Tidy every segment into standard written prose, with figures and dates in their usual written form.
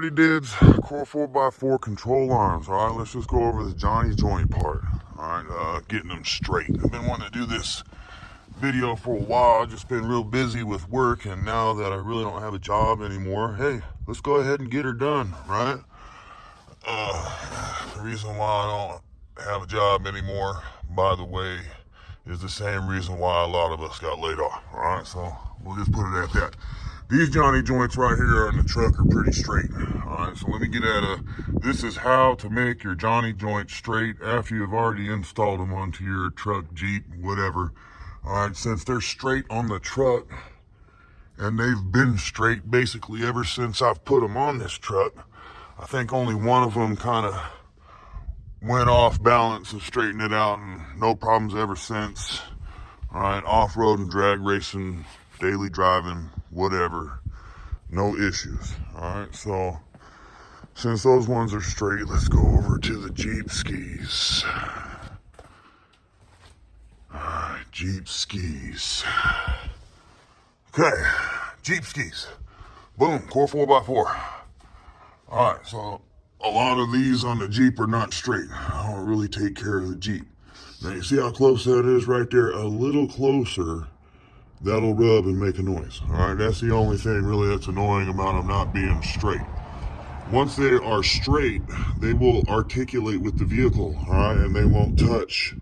Alrighty dudes, core 4x4 control arms. Alright, let's just go over the Johnny joint part. Alright, getting them straight. I've been wanting to do this video for a while. I've just been real busy with work, and now that I really don't have a job anymore, hey, let's go ahead and get her done, right? The reason why I don't have a job anymore, by the way, is the same reason why a lot of us got laid off. Alright, so we'll just put it at that. These Johnny joints right here on the truck are pretty straight. Alright, so let me get at this is how to make your Johnny joint straight after you've already installed them onto your truck, Jeep, whatever. Alright, since they're straight on the truck, and they've been straight basically ever since I've put them on this truck. I think only one of them kind of went off balance and straightened it out, and no problems ever since. Alright, off-road and drag racing, daily driving, whatever, no issues. Alright, so since those ones are straight, let's go over to the Jeep skis. Alright, Jeep skis. Okay, Jeep skis. Boom, core 4x4. Alright, so a lot of these on the Jeep are not straight. I don't really take care of the Jeep. Now you see how close that is right there? A little closer, that'll rub and make a noise. Alright, that's the only thing really that's annoying about them not being straight. Once they are straight, they will articulate with the vehicle, alright, and they won't touch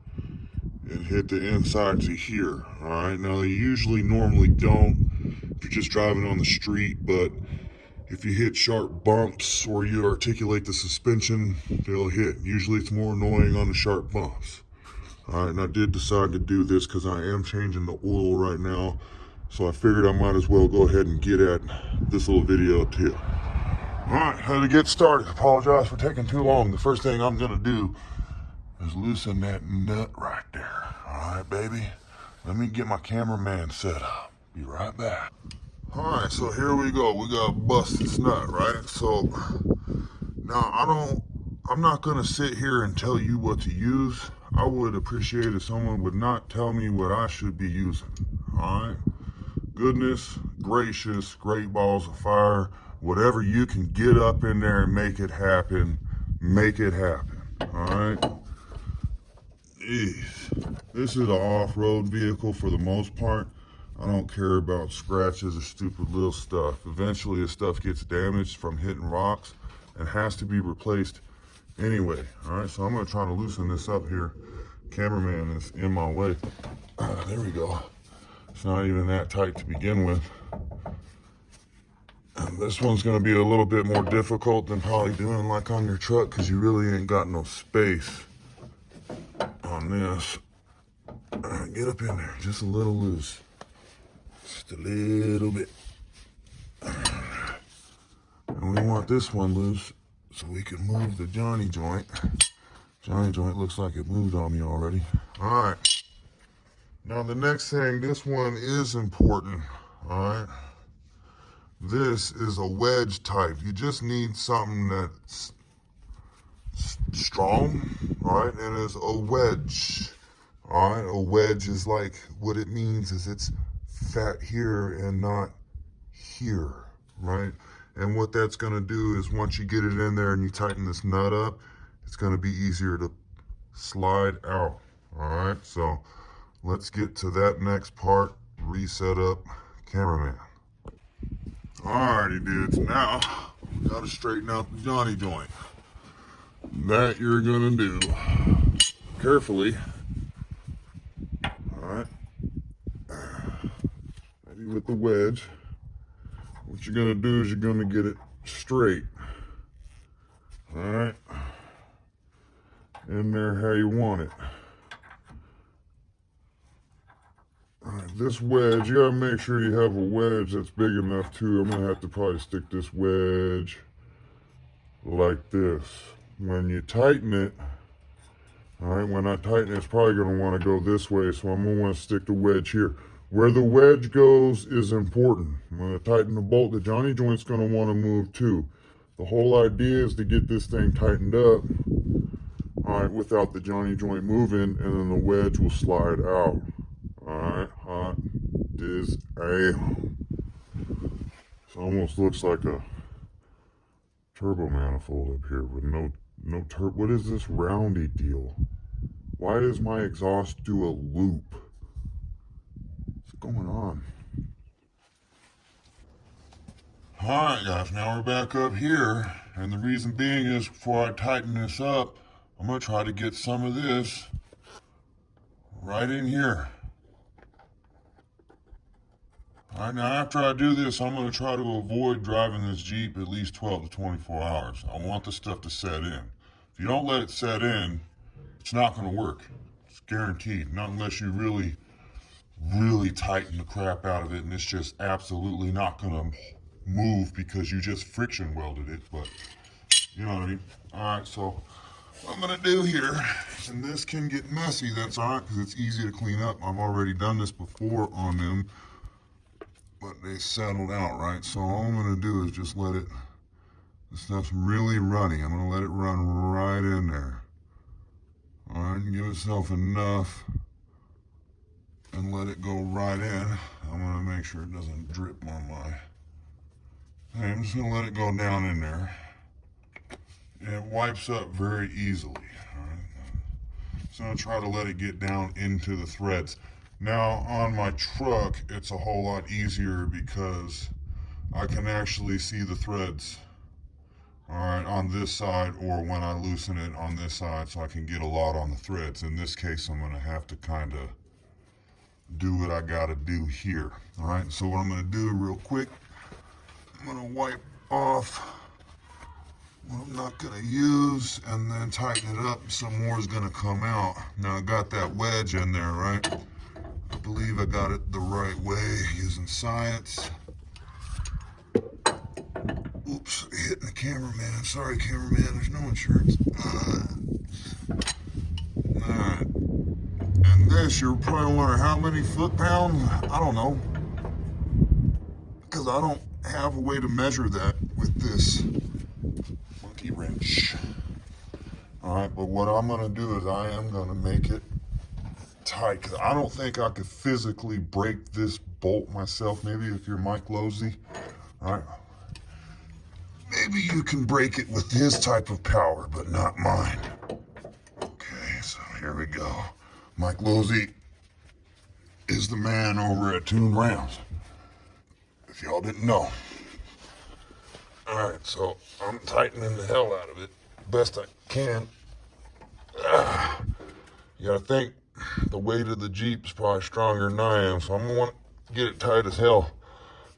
and hit the insides of here. Alright, now they usually normally don't if you're just driving on the street, but if you hit sharp bumps or you articulate the suspension, they'll hit. Usually it's more annoying on the sharp bumps. Alright, and I did decide to do this because I am changing the oil right now, so I figured I might as well go ahead and get at this little video too. Alright, how to get started. Apologize for taking too long. The first thing I'm going to do is loosen that nut right there. Alright, baby. Let me get my cameraman set up. Be right back. Alright, so here we go. We got to bust this nut, right? So, now I'm not going to sit here and tell you what to use. I would appreciate if someone would not tell me what I should be using. Alright? Goodness gracious, great balls of fire. Whatever you can get up in there and make it happen, make it happen. Alright? This is an off-road vehicle for the most part. I don't care about scratches or stupid little stuff. Eventually this stuff gets damaged from hitting rocks and has to be replaced anyway. Alright, so I'm going to try to loosen this up here. Cameraman is in my way. There we go. It's not even that tight to begin with. And this one's going to be a little bit more difficult than probably doing like on your truck, because you really ain't got no space on this. Get up in there, just a little loose. Just a little bit. And we want this one loose so we can move the Johnny joint. Johnny joint looks like it moved on me already. Alright. Now the next thing, this one is important. Alright. This is a wedge type. You just need something that's strong. Alright, and it's a wedge. Alright, a wedge is like, what it means is it's fat here and not here, right? And what that's going to do is once you get it in there and you tighten this nut up, it's going to be easier to slide out. Alright, so let's get to that next part. Reset up cameraman. Alrighty dudes, now we got to straighten out the Johnny joint. That you're going to do carefully. Alright, maybe with the wedge. What you're going to do is you're going to get it straight. Alright, in there how you want it. Alright, this wedge, you gotta make sure you have a wedge that's big enough too. I'm gonna have to probably stick this wedge like this. When you tighten it, alright, when I tighten it, it's probably gonna want to go this way, so I'm gonna want to stick the wedge here. Where the wedge goes is important. When I tighten the bolt, the Johnny joint's gonna want to move too. The whole idea is to get this thing tightened up, alright, without the Johnny joint moving, and then the wedge will slide out. Alright, hot as a. It almost looks like a turbo manifold up here with no turbo. What is this roundy deal? Why does my exhaust do a loop? What's going on? Alright guys, now we're back up here, and the reason being is before I tighten this up, I'm going to try to get some of this right in here. Alright, now after I do this, I'm going to try to avoid driving this Jeep at least 12 to 24 hours. I want the stuff to set in. If you don't let it set in, it's not going to work. It's guaranteed. Not unless you really tighten the crap out of it, and it's just absolutely not going to move because you just friction welded it, but you know what I mean. Alright, so what I'm going to do here, and this can get messy, that's alright because it's easy to clean up. I've already done this before on them, but they settled out, right? So all I'm going to do is just let it, this stuff's really runny. I'm going to let it run right in there. Alright, give itself enough and let it go right in. I'm going to make sure it doesn't drip on my... I'm just going to let it go down in there. And it wipes up very easily. Alright. So I'm going to try to let it get down into the threads. Now on my truck, it's a whole lot easier because I can actually see the threads. Alright, on this side, or when I loosen it on this side, so I can get a lot on the threads. In this case, I'm going to have to kind of do what I got to do here. Alright, so what I'm going to do real quick, I'm going to wipe off what I'm not going to use and then tighten it up. Some more is going to come out. Now I got that wedge in there, right? I believe I got it the right way using science. Oops, hitting the cameraman. Sorry, cameraman, there's no insurance. Alright. And this, you're probably wondering how many foot-pounds? I don't know. Because I don't have a way to measure that with this monkey wrench. Alright, but what I'm going to do is I am going to make it tight. Because I don't think I could physically break this bolt myself. Maybe if you're Mike Losey. Alright. Maybe you can break it with his type of power, but not mine. Okay, so here we go. Mike Losey is the man over at Tune Rams. If y'all didn't know. Alright, so I'm tightening the hell out of it best I can. You gotta think the weight of the Jeep's probably stronger than I am, so I'm gonna want to get it tight as hell.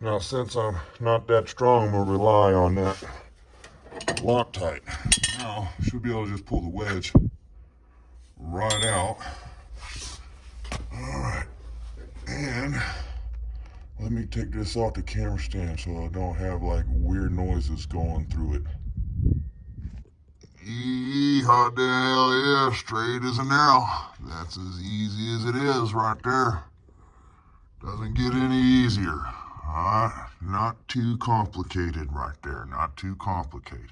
Now, since I'm not that strong, I'm gonna rely on that Loctite. Now, I should be able to just pull the wedge right out. Alright, and let me take this off the camera stand so I don't have like weird noises going through it. Yeehaw, the hell yeah, straight as an arrow. That's as easy as it is right there. Doesn't get any easier. Alright, not too complicated right there, not too complicated.